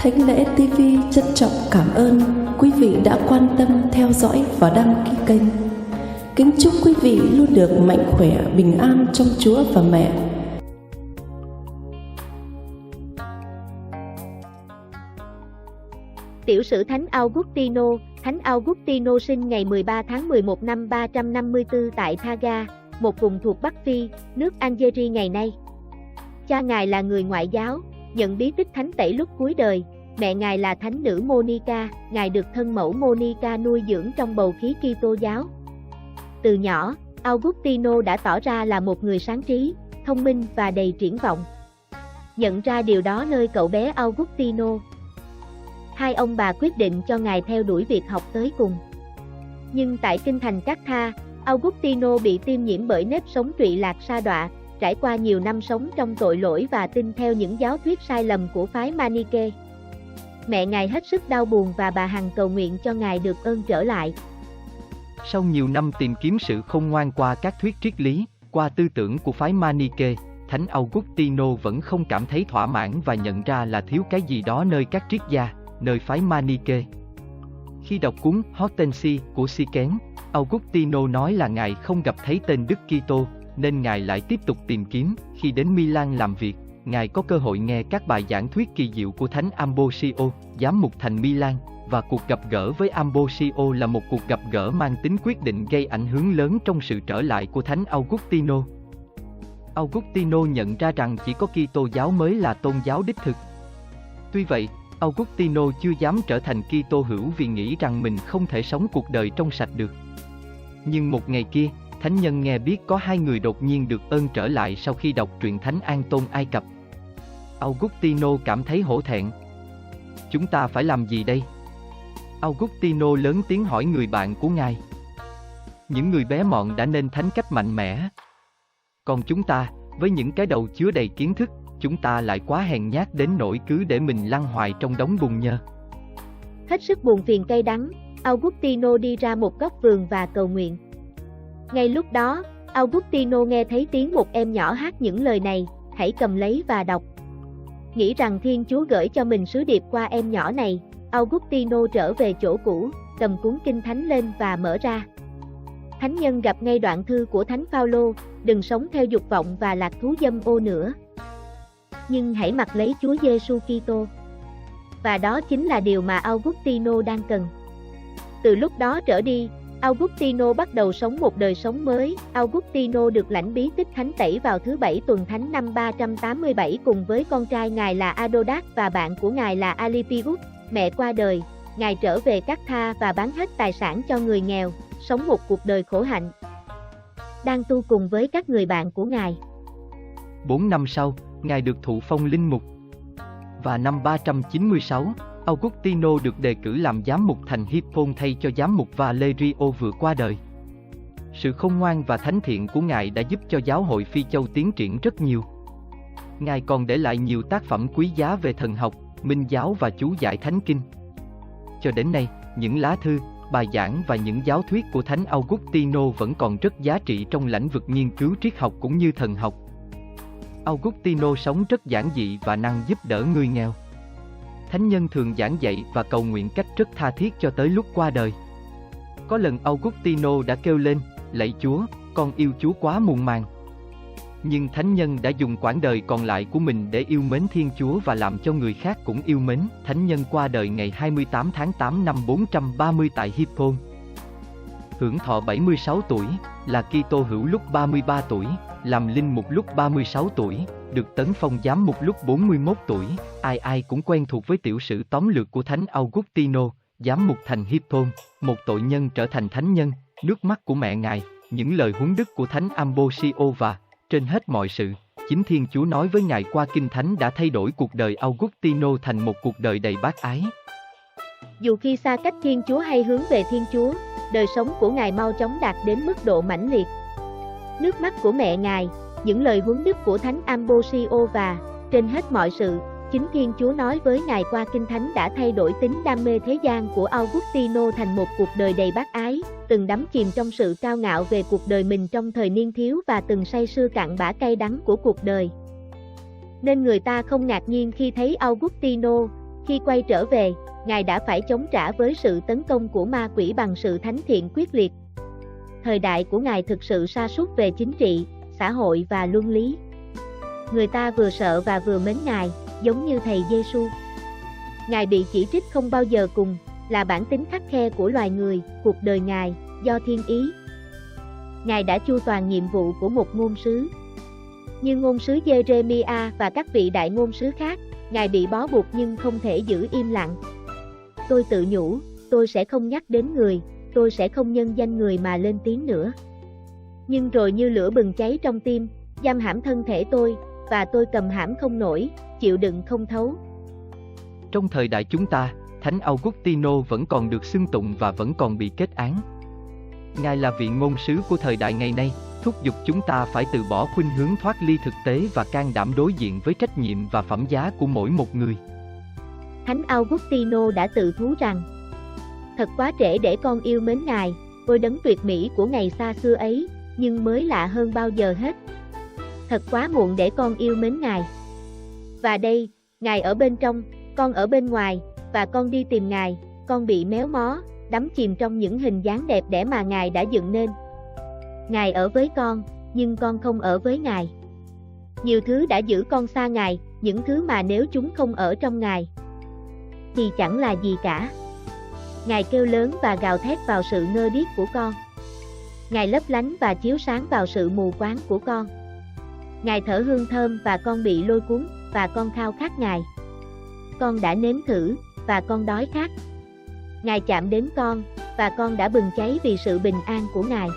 Thánh lễ TV trân trọng cảm ơn quý vị đã quan tâm theo dõi và đăng ký kênh. Kính chúc quý vị luôn được mạnh khỏe, bình an trong Chúa và mẹ. Tiểu sử Thánh Augustino. Thánh Augustino sinh ngày 13 tháng 11 năm 354 tại Thaga, một vùng thuộc Bắc Phi, nước Algeria ngày nay. Cha ngài là người ngoại giáo, nhận bí tích thánh tẩy lúc cuối đời. Mẹ ngài là thánh nữ Monica, ngài được thân mẫu Monica nuôi dưỡng trong bầu khí Kitô giáo. Từ nhỏ, Augustino đã tỏ ra là một người sáng trí, thông minh và đầy triển vọng. Nhận ra điều đó nơi cậu bé Augustino, hai ông bà quyết định cho ngài theo đuổi việc học tới cùng. Nhưng tại kinh thành Cát-tha, Augustino bị tiêm nhiễm bởi nếp sống trụy lạc sa đọa, trải qua nhiều năm sống trong tội lỗi và tin theo những giáo thuyết sai lầm của phái Maniche. Mẹ ngài hết sức đau buồn và bà hằng cầu nguyện cho ngài được ơn trở lại. Sau nhiều năm tìm kiếm sự khôn ngoan qua các thuyết triết lý, qua tư tưởng của phái Maniche, Thánh Augustino vẫn không cảm thấy thỏa mãn và nhận ra là thiếu cái gì đó nơi các triết gia, nơi phái Maniche. Khi đọc cuốn Hortensia của Siquén, Augustino nói là ngài không gặp thấy tên Đức Kitô, nên ngài lại tiếp tục tìm kiếm. Khi đến Milan làm việc, ngài có cơ hội nghe các bài giảng thuyết kỳ diệu của Thánh Ambrosio, giám mục thành Milan, và cuộc gặp gỡ với Ambrosio là một cuộc gặp gỡ mang tính quyết định gây ảnh hưởng lớn trong sự trở lại của Thánh Augustino. Augustino nhận ra rằng chỉ có Kitô giáo mới là tôn giáo đích thực. Tuy vậy, Augustino chưa dám trở thành Kitô hữu vì nghĩ rằng mình không thể sống cuộc đời trong sạch được. Nhưng một ngày kia, thánh nhân nghe biết có hai người đột nhiên được ơn trở lại sau khi đọc truyện Thánh An Tôn Ai Cập. Augustino cảm thấy hổ thẹn. Chúng ta phải làm gì đây? Augustino lớn tiếng hỏi người bạn của ngài. Những người bé mọn đã nên thánh cách mạnh mẽ. Còn chúng ta, với những cái đầu chứa đầy kiến thức, chúng ta lại quá hèn nhát đến nỗi cứ để mình lăn hoài trong đống bùn nhơ. Hết sức buồn phiền cay đắng, Augustino đi ra một góc vườn và cầu nguyện. Ngay lúc đó, Augustino nghe thấy tiếng một em nhỏ hát những lời này: hãy cầm lấy và đọc. Nghĩ rằng Thiên Chúa gửi cho mình sứ điệp qua em nhỏ này, Augustino trở về chỗ cũ, cầm cuốn kinh thánh lên và mở ra. Thánh nhân gặp ngay đoạn thư của Thánh Phaolô: đừng sống theo dục vọng và lạc thú dâm ô nữa, nhưng hãy mặc lấy Chúa Giêsu Kitô. Và đó chính là điều mà Augustino đang cần. Từ lúc đó trở đi, Augustino bắt đầu sống một đời sống mới. Augustino được lãnh bí tích thánh tẩy vào thứ Bảy tuần thánh năm 387 cùng với con trai ngài là Adodat và bạn của ngài là Alipius. Mẹ qua đời, ngài trở về Cát-tha và bán hết tài sản cho người nghèo, sống một cuộc đời khổ hạnh, đang tu cùng với các người bạn của ngài. 4 năm sau, ngài được thụ phong linh mục. Và năm 396, Augustino được đề cử làm giám mục thành Hippon thay cho giám mục Valerio vừa qua đời. Sự khôn ngoan và thánh thiện của ngài đã giúp cho giáo hội Phi Châu tiến triển rất nhiều. Ngài còn để lại nhiều tác phẩm quý giá về thần học, minh giáo và chú giải thánh kinh. Cho đến nay, những lá thư, bài giảng và những giáo thuyết của Thánh Augustino vẫn còn rất giá trị trong lĩnh vực nghiên cứu triết học cũng như thần học. Augustino sống rất giản dị và năng giúp đỡ người nghèo. Thánh nhân thường giảng dạy và cầu nguyện cách rất tha thiết cho tới lúc qua đời. Có lần Augustino đã kêu lên: lạy Chúa, con yêu Chúa quá muộn màng. Nhưng thánh nhân đã dùng quãng đời còn lại của mình để yêu mến Thiên Chúa và làm cho người khác cũng yêu mến. Thánh nhân qua đời ngày 28 tháng 8 năm 430 tại Hippon. Hưởng thọ 76 tuổi, là Kitô hữu lúc 33 tuổi, làm linh mục lúc 36 tuổi, được tấn phong giám mục lúc 41 tuổi. Ai cũng quen thuộc với tiểu sử tóm lược của Thánh Augustino, giám mục thành Hippon, một tội nhân trở thành thánh nhân, nước mắt của mẹ ngài, những lời huấn đức của Thánh Ambrosio và, trên hết mọi sự, chính Thiên Chúa nói với ngài qua Kinh Thánh đã thay đổi cuộc đời Augustino thành một cuộc đời đầy bác ái. Dù khi xa cách Thiên Chúa hay hướng về Thiên Chúa, đời sống của ngài mau chóng đạt đến mức độ mãnh liệt. Nước mắt của mẹ ngài, những lời huấn đức của Thánh Ambrosio và, trên hết mọi sự, chính Thiên Chúa nói với ngài qua Kinh Thánh đã thay đổi tính đam mê thế gian của Augustino thành một cuộc đời đầy bác ái, từng đắm chìm trong sự cao ngạo về cuộc đời mình trong thời niên thiếu và từng say sưa cặn bã cay đắng của cuộc đời. Nên người ta không ngạc nhiên khi thấy Augustino, Khi quay trở về, Ngài đã phải chống trả với sự tấn công của ma quỷ bằng sự thánh thiện quyết liệt. Thời đại của Ngài thực sự sa sút về chính trị, xã hội và luân lý. Người ta vừa sợ và vừa mến Ngài, giống như Thầy Giêsu. Ngài bị chỉ trích không bao giờ cùng, là bản tính khắt khe của loài người, cuộc đời Ngài, do thiên ý. Ngài đã chu toàn nhiệm vụ của một ngôn sứ. Như ngôn sứ Jeremiah và các vị đại ngôn sứ khác, Ngài bị bó buộc nhưng không thể giữ im lặng. Tôi tự nhủ, tôi sẽ không nhắc đến người, tôi sẽ không nhân danh người mà lên tiếng nữa. Nhưng rồi như lửa bừng cháy trong tim, giam hãm thân thể tôi, và tôi cầm hãm không nổi, chịu đựng không thấu. Trong thời đại chúng ta, Thánh Augustino vẫn còn được xưng tụng và vẫn còn bị kết án. Ngài là vị ngôn sứ của thời đại ngày nay, thúc giục chúng ta phải từ bỏ khuynh hướng thoát ly thực tế và can đảm đối diện với trách nhiệm và phẩm giá của mỗi một người. Thánh Augustino đã tự thú rằng: thật quá trễ để con yêu mến Ngài, ôi đấng tuyệt mỹ của ngày xa xưa ấy, nhưng mới lạ hơn bao giờ hết. Thật quá muộn để con yêu mến Ngài. Và đây, Ngài ở bên trong, con ở bên ngoài, và con đi tìm Ngài, con bị méo mó, đắm chìm trong những hình dáng đẹp đẽ mà Ngài đã dựng nên. Ngài ở với con, nhưng con không ở với Ngài. Nhiều thứ đã giữ con xa Ngài, những thứ mà nếu chúng không ở trong Ngài, thì chẳng là gì cả. Ngài kêu lớn và gào thét vào sự ngơ điếc của con. Ngài lấp lánh và chiếu sáng vào sự mù quáng của con. Ngài thở hương thơm và con bị lôi cuốn, và con khao khát Ngài. Con đã nếm thử, và con đói khát. Ngài chạm đến con, và con đã bừng cháy vì sự bình an của Ngài.